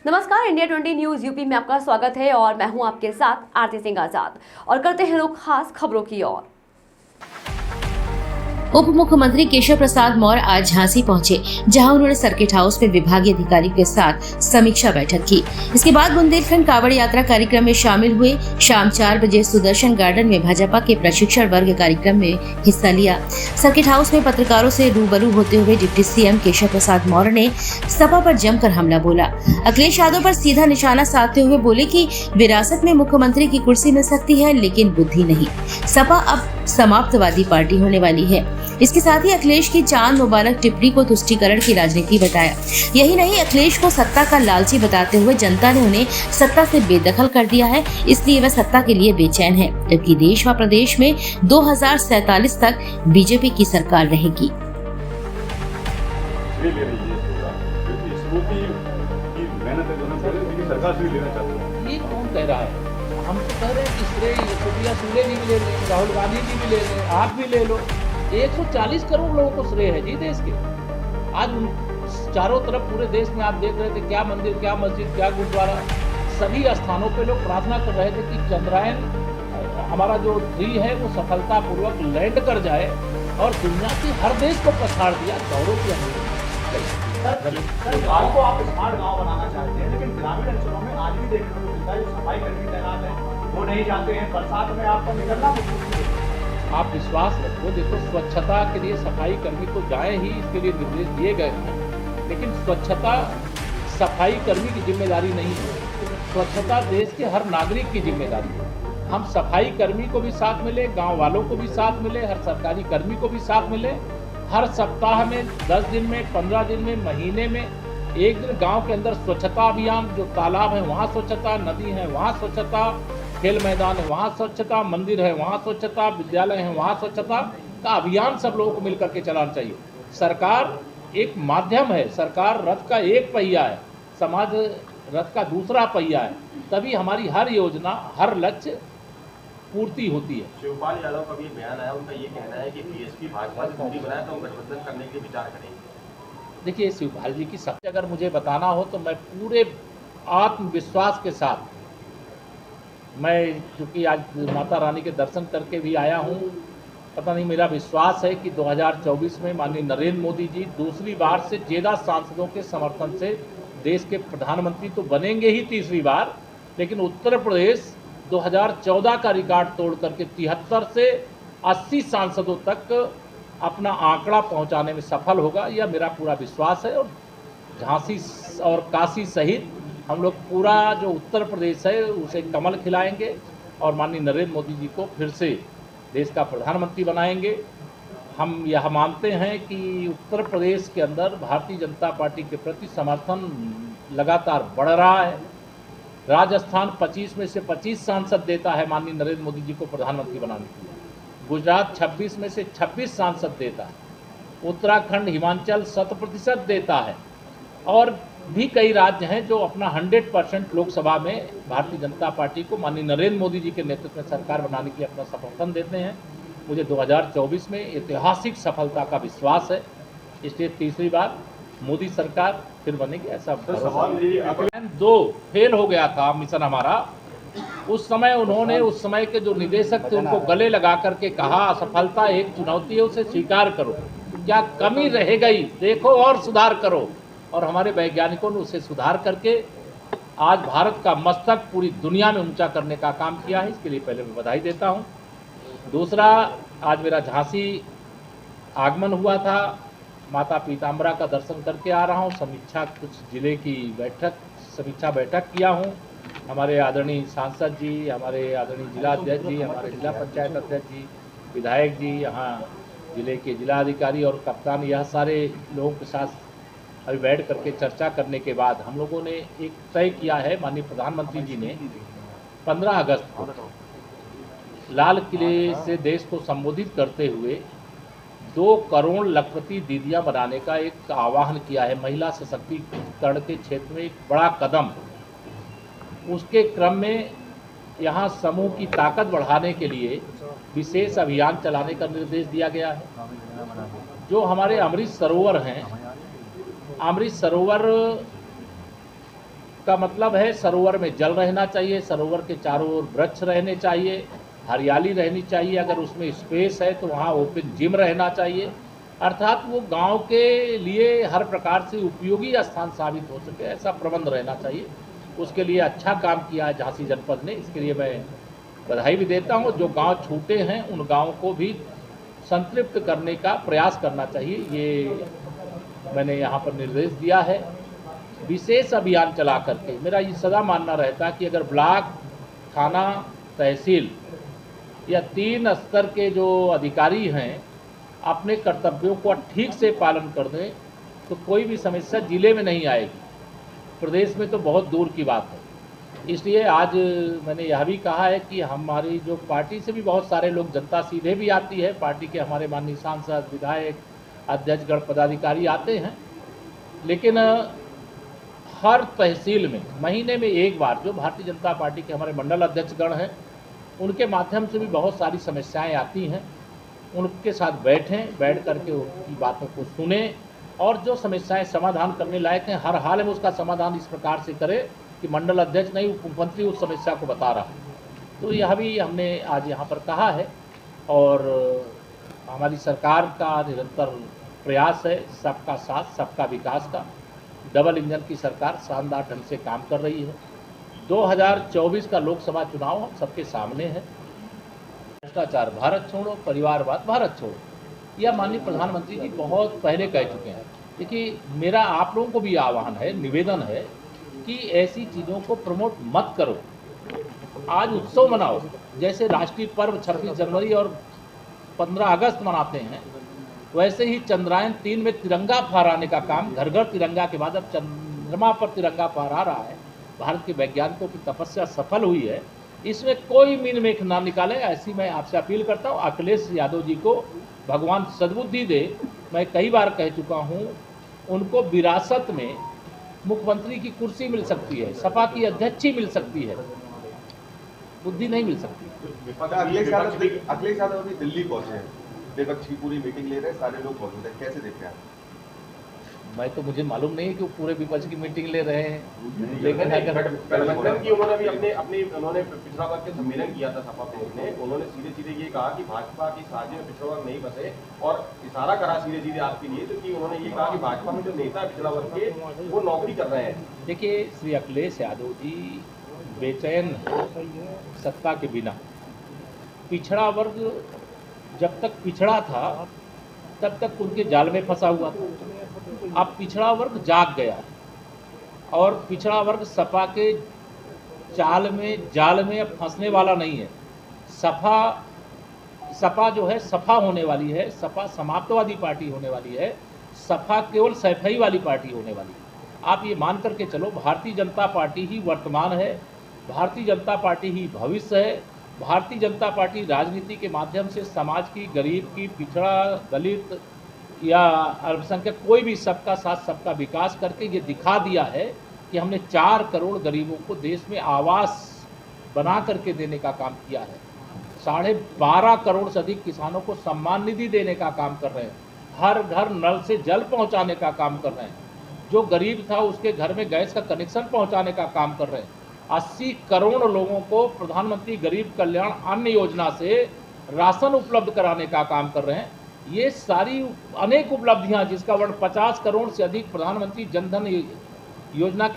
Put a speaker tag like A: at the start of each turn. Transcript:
A: नमस्कार, India 20 news UP में आपका स्वागत है और मैं हूं आपके साथ आरती सिंह आजाद। और करते हैं रुख खास खबरों की ओर।
B: उप मुख्यमंत्री केशव प्रसाद मौर्य आज झांसी पहुंचे, जहां उन्होंने सर्किट हाउस में विभागीय अधिकारियों के साथ समीक्षा बैठक की। इसके बाद बुंदेलखंड कांवड़ यात्रा कार्यक्रम में शामिल हुए। शाम 4 बजे सुदर्शन गार्डन में भाजपा के प्रशिक्षण वर्ग कार्यक्रम में हिस्सा लिया। सर्किट हाउस में पत्रकारों से रूबरू होते हुए डिप्टी सीएम केशव प्रसाद मौर्य ने सपा पर जमकर हमला बोला। अखिलेश यादव पर सीधा निशाना साधते हुए बोले कि विरासत में मुख्यमंत्री की कुर्सी मिल सकती है, लेकिन बुद्धि नहीं। सपा अब समाप्तवादी पार्टी होने वाली है। इसके साथ ही अखिलेश की चांद मुबारक टिप्पणी को तुष्टीकरण की राजनीति बताया। यही नहीं, अखिलेश को सत्ता का लालची बताते हुए जनता ने उन्हें सत्ता से बेदखल कर दिया है, इसलिए वह सत्ता के लिए बेचैन है, जबकि देश व प्रदेश में 2047 तक बीजेपी की सरकार रहेगी।
C: ये कौन कह रहा है? हम तो कह रहे हैं कि श्रेय सुप्रिया सुले जी भी ले लें, राहुल गांधी जी भी ले लें, आप भी ले लो। 140 करोड़ लोगों को श्रेय है जी देश के। आज चारों तरफ पूरे देश में आप देख रहे थे, क्या मंदिर, क्या मस्जिद, क्या गुरुद्वारा, सभी स्थानों पे लोग प्रार्थना कर रहे थे कि चंद्रयान हमारा जो 3 है वो सफलतापूर्वक लैंड कर जाए और दुनिया के हर देश को पछाड़ दिया। गौरव की
D: गाँव को आप स्मार्ट गाँव बनाना चाहते हैं, लेकिन ग्रामीण अंचलों में आज भी देखने को मिलता है जो सफाई कर्मी तैनात है वो नहीं जाते हैं। बरसात में आपको निकलना मुश्किल है।
C: आप विश्वास रखो, देखो स्वच्छता के लिए सफाई कर्मी तो जाए ही, इसके लिए निर्देश दिए गए हैं, लेकिन स्वच्छता सफाई कर्मी की जिम्मेदारी नहीं है। स्वच्छता देश के हर नागरिक की जिम्मेदारी है। हम सफाई कर्मी को भी साथ मिले, गांव वालों को भी साथ मिले, हर सरकारी कर्मी को भी साथ मिले। हर सप्ताह में 10 दिन में, 15 दिन में, महीने में एक दिन गाँव के अंदर स्वच्छता अभियान, जो तालाब है वहाँ स्वच्छता, नदी है वहाँ स्वच्छता, खेल मैदान है वहाँ स्वच्छता, मंदिर है वहाँ स्वच्छता, विद्यालय है वहाँ स्वच्छता का अभियान सब लोगों को मिलकर के चलाना चाहिए। सरकार एक माध्यम है, सरकार रथ का एक पहिया है, समाज रथ का दूसरा पहिया है, तभी हमारी हर योजना, हर लक्ष्य पूर्ति होती है।
D: शिवपाल यादव का भी बयान आया, उनका ये कहना है कि बीएसपी भाजपा से दूरी बनाए तो गठबंधन करने के विचार करेंगे।
C: देखिए, शिवपाल जी की सत्य अगर मुझे बताना हो तो मैं पूरे आत्मविश्वास के साथ, मैं चूँकि आज माता रानी के दर्शन करके भी आया हूँ, पता नहीं, मेरा विश्वास है कि 2024 में माननीय नरेंद्र मोदी जी दूसरी बार से ज़्यादा सांसदों के समर्थन से देश के प्रधानमंत्री तो बनेंगे ही तीसरी बार, लेकिन उत्तर प्रदेश 2014 का रिकॉर्ड तोड़ करके 73 से 80 सांसदों तक अपना आंकड़ा पहुंचाने में सफल होगा, यह मेरा पूरा विश्वास है। और झांसी और काशी सहित हम लोग पूरा जो उत्तर प्रदेश है उसे कमल खिलाएंगे और माननीय नरेंद्र मोदी जी को फिर से देश का प्रधानमंत्री बनाएंगे। हम यह मानते हैं कि उत्तर प्रदेश के अंदर भारतीय जनता पार्टी के प्रति समर्थन लगातार बढ़ रहा है। राजस्थान 25 में से 25 सांसद देता है माननीय नरेंद्र मोदी जी को प्रधानमंत्री बनाने के लिए। गुजरात 26 में से 26 सांसद देता है। उत्तराखंड, हिमाचल 100% देता है। और भी कई राज्य हैं जो अपना 100% लोकसभा में भारतीय जनता पार्टी को माननीय नरेंद्र मोदी जी के नेतृत्व में सरकार बनाने के लिए अपना समर्थन देते हैं। मुझे 2024 में ऐतिहासिक सफलता का विश्वास है, इसलिए तीसरी बार मोदी सरकार फिर बनेगी, ऐसा भरोसा। 2 फेल हो गया था मिशन हमारा, उस समय उन्होंने, उस समय के जो निदेशक थे उनको गले लगा करके कहा, असफलता एक चुनौती है, उसे स्वीकार करो, क्या कमी रह गई देखो और सुधार करो। और हमारे वैज्ञानिकों ने उसे सुधार करके आज भारत का मस्तक पूरी दुनिया में ऊंचा करने का काम किया है, इसके लिए पहले मैं बधाई देता हूं। दूसरा, आज मेरा झांसी आगमन हुआ था, माता पीताम्बरा का दर्शन करके आ रहा हूं। समीक्षा, कुछ जिले की समीक्षा बैठक किया हूं। हमारे आदरणीय सांसद जी, हमारे आदरणीय जिला अध्यक्ष जी, हमारे जिला पंचायत अध्यक्ष जी, विधायक जी, यहाँ जिले के जिलाधिकारी और कप्तान, यह सारे लोगों के साथ अभी बैठ करके चर्चा करने के बाद हम लोगों ने एक तय किया है, माननीय प्रधानमंत्री जी ने 15 अगस्त को लाल किले से देश को संबोधित करते हुए 2 करोड़ लखपति दीदियां बनाने का एक आह्वान किया है। महिला सशक्तिकरण के क्षेत्र में एक बड़ा कदम। उसके क्रम में यहाँ समूह की ताकत बढ़ाने के लिए विशेष अभियान चलाने का निर्देश दिया गया है। जो हमारे अमृत सरोवर हैं, अमृत सरोवर उसका मतलब है सरोवर में जल रहना चाहिए, सरोवर के चारों ओर वृक्ष रहने चाहिए, हरियाली रहनी चाहिए, अगर उसमें स्पेस है तो वहाँ ओपन जिम रहना चाहिए, अर्थात वो गांव के लिए हर प्रकार से उपयोगी स्थान साबित हो सके, ऐसा प्रबंध रहना चाहिए। उसके लिए अच्छा काम किया है झांसी जनपद ने, इसके लिए मैं बधाई भी देता हूँ। जो गांव छूटे हैं उन गाँव को भी संतृप्त करने का प्रयास करना चाहिए, ये मैंने यहाँ पर निर्देश दिया है। विशेष अभियान चला करके मेरा ये सदा मानना रहता कि अगर ब्लॉक, थाना, तहसील या 3 स्तर के जो अधिकारी हैं अपने कर्तव्यों को ठीक से पालन कर दें तो कोई भी समस्या जिले में नहीं आएगी, प्रदेश में तो बहुत दूर की बात है। इसलिए आज मैंने यह भी कहा है कि हमारी जो पार्टी से भी बहुत सारे लोग, जनता सीधे भी आती है, पार्टी के हमारे माननीय सांसद, विधायक, अध्यक्षगण, पदाधिकारी आते हैं, लेकिन हर तहसील में महीने में एक बार जो भारतीय जनता पार्टी के हमारे मंडल अध्यक्षगण हैं उनके माध्यम से भी बहुत सारी समस्याएं आती हैं, उनके साथ बैठ करके उनकी बातों को सुने और जो समस्याएं समाधान करने लायक हैं हर हाल में उसका समाधान इस प्रकार से करें कि मंडल अध्यक्ष नहीं, उप मुख्यमंत्री उस समस्या को बता रहा है। तो यह भी हमने आज यहाँ पर कहा है और हमारी सरकार का निरंतर प्रयास है सबका साथ सबका विकास का। डबल इंजन की सरकार शानदार ढंग से काम कर रही है। 2024 का लोकसभा चुनाव हम सबके सामने है। भ्रष्टाचार भारत छोड़ो, परिवारवाद भारत छोड़ो, यह माननीय प्रधानमंत्री जी बहुत पहले कह चुके हैं। देखिए, मेरा आप लोगों को भी आह्वान है, निवेदन है कि ऐसी चीज़ों को प्रमोट मत करो। आज उत्सव मनाओ, जैसे राष्ट्रीय पर्व 26 जनवरी और 15 अगस्त मनाते हैं, वैसे ही चंद्रयान 3 में तिरंगा फहराने का काम, घर घर तिरंगा के बाद अब चंद्रमा पर तिरंगा फहरा रहा है। भारत के वैज्ञानिकों की तपस्या सफल हुई है, इसमें कोई मीन मेख ना निकाले, ऐसी मैं आपसे अपील करता हूँ। अखिलेश यादव जी को भगवान सद्बुद्धि दे। मैं कई बार कह चुका हूँ, उनको विरासत में मुख्यमंत्री की कुर्सी मिल सकती है, सपा की अध्यक्षी मिल सकती है, बुद्धि नहीं मिल सकती।
E: अखिलेश यादव अभी दिल्ली पहुंचे हैं, विपक्ष की पूरी मीटिंग ले रहे हैं, सारे लोग मौजूद हैं, कैसे देखते हैं आप?
C: मैं तो मुझे मालूम नहीं है कि वो पूरे विपक्ष की मीटिंग ले रहे हैं, लेकिन अगर
F: गठबंधन की उन्होंने पिछड़ा वर्ग के सम्मेलन किया था सपा प्रमुख ने, उन्होंने सीधे सीधे ये कहा कि भाजपा की साजिश में पिछड़ा वर्ग नहीं बसे और इशारा करा सीधे सीधे आपके लिए, तो कि उन्होंने ये कहा कि भाजपा में जो नेता पिछड़ा वर्ग के वो नौकरी कर रहे हैं।
C: देखिए, श्री अखिलेश यादव जी बेचैन सत्ता के बिना। पिछड़ा वर्ग जब तक पिछड़ा था तब तक उनके जाल में फंसा हुआ था। अब पिछड़ा वर्ग जाग गया और पिछड़ा वर्ग सपा के जाल में अब फंसने वाला नहीं है। सपा जो है सफा होने वाली है, सपा समाप्तवादी पार्टी होने वाली है, सपा केवल सैफई वाली पार्टी होने वाली है। आप ये मान करके चलो, भारतीय जनता पार्टी ही वर्तमान है, भारतीय जनता पार्टी ही भविष्य है। भारतीय जनता पार्टी राजनीति के माध्यम से समाज की, गरीब की, पिछड़ा, दलित या अल्पसंख्यक, कोई भी सबका साथ सबका विकास करके ये दिखा दिया है कि हमने 4 करोड़ गरीबों को देश में आवास बना करके देने का काम किया है। 12.5 करोड़ से अधिक किसानों को सम्मान निधि देने का काम कर रहे हैं। हर घर नल से जल पहुंचाने का काम कर रहे हैं। जो गरीब था उसके घर में गैस का कनेक्शन पहुंचाने का काम कर रहे हैं। 80 करोड़ लोगों को प्रधानमंत्री गरीब कल्याण अन्न योजना से राशन उपलब्ध कराने का काम कर रहे हैं। ये सारी अनेक उपलब्धियां, जिसका वर्ण 50 करोड़ से अधिक प्रधानमंत्री जनधन योजना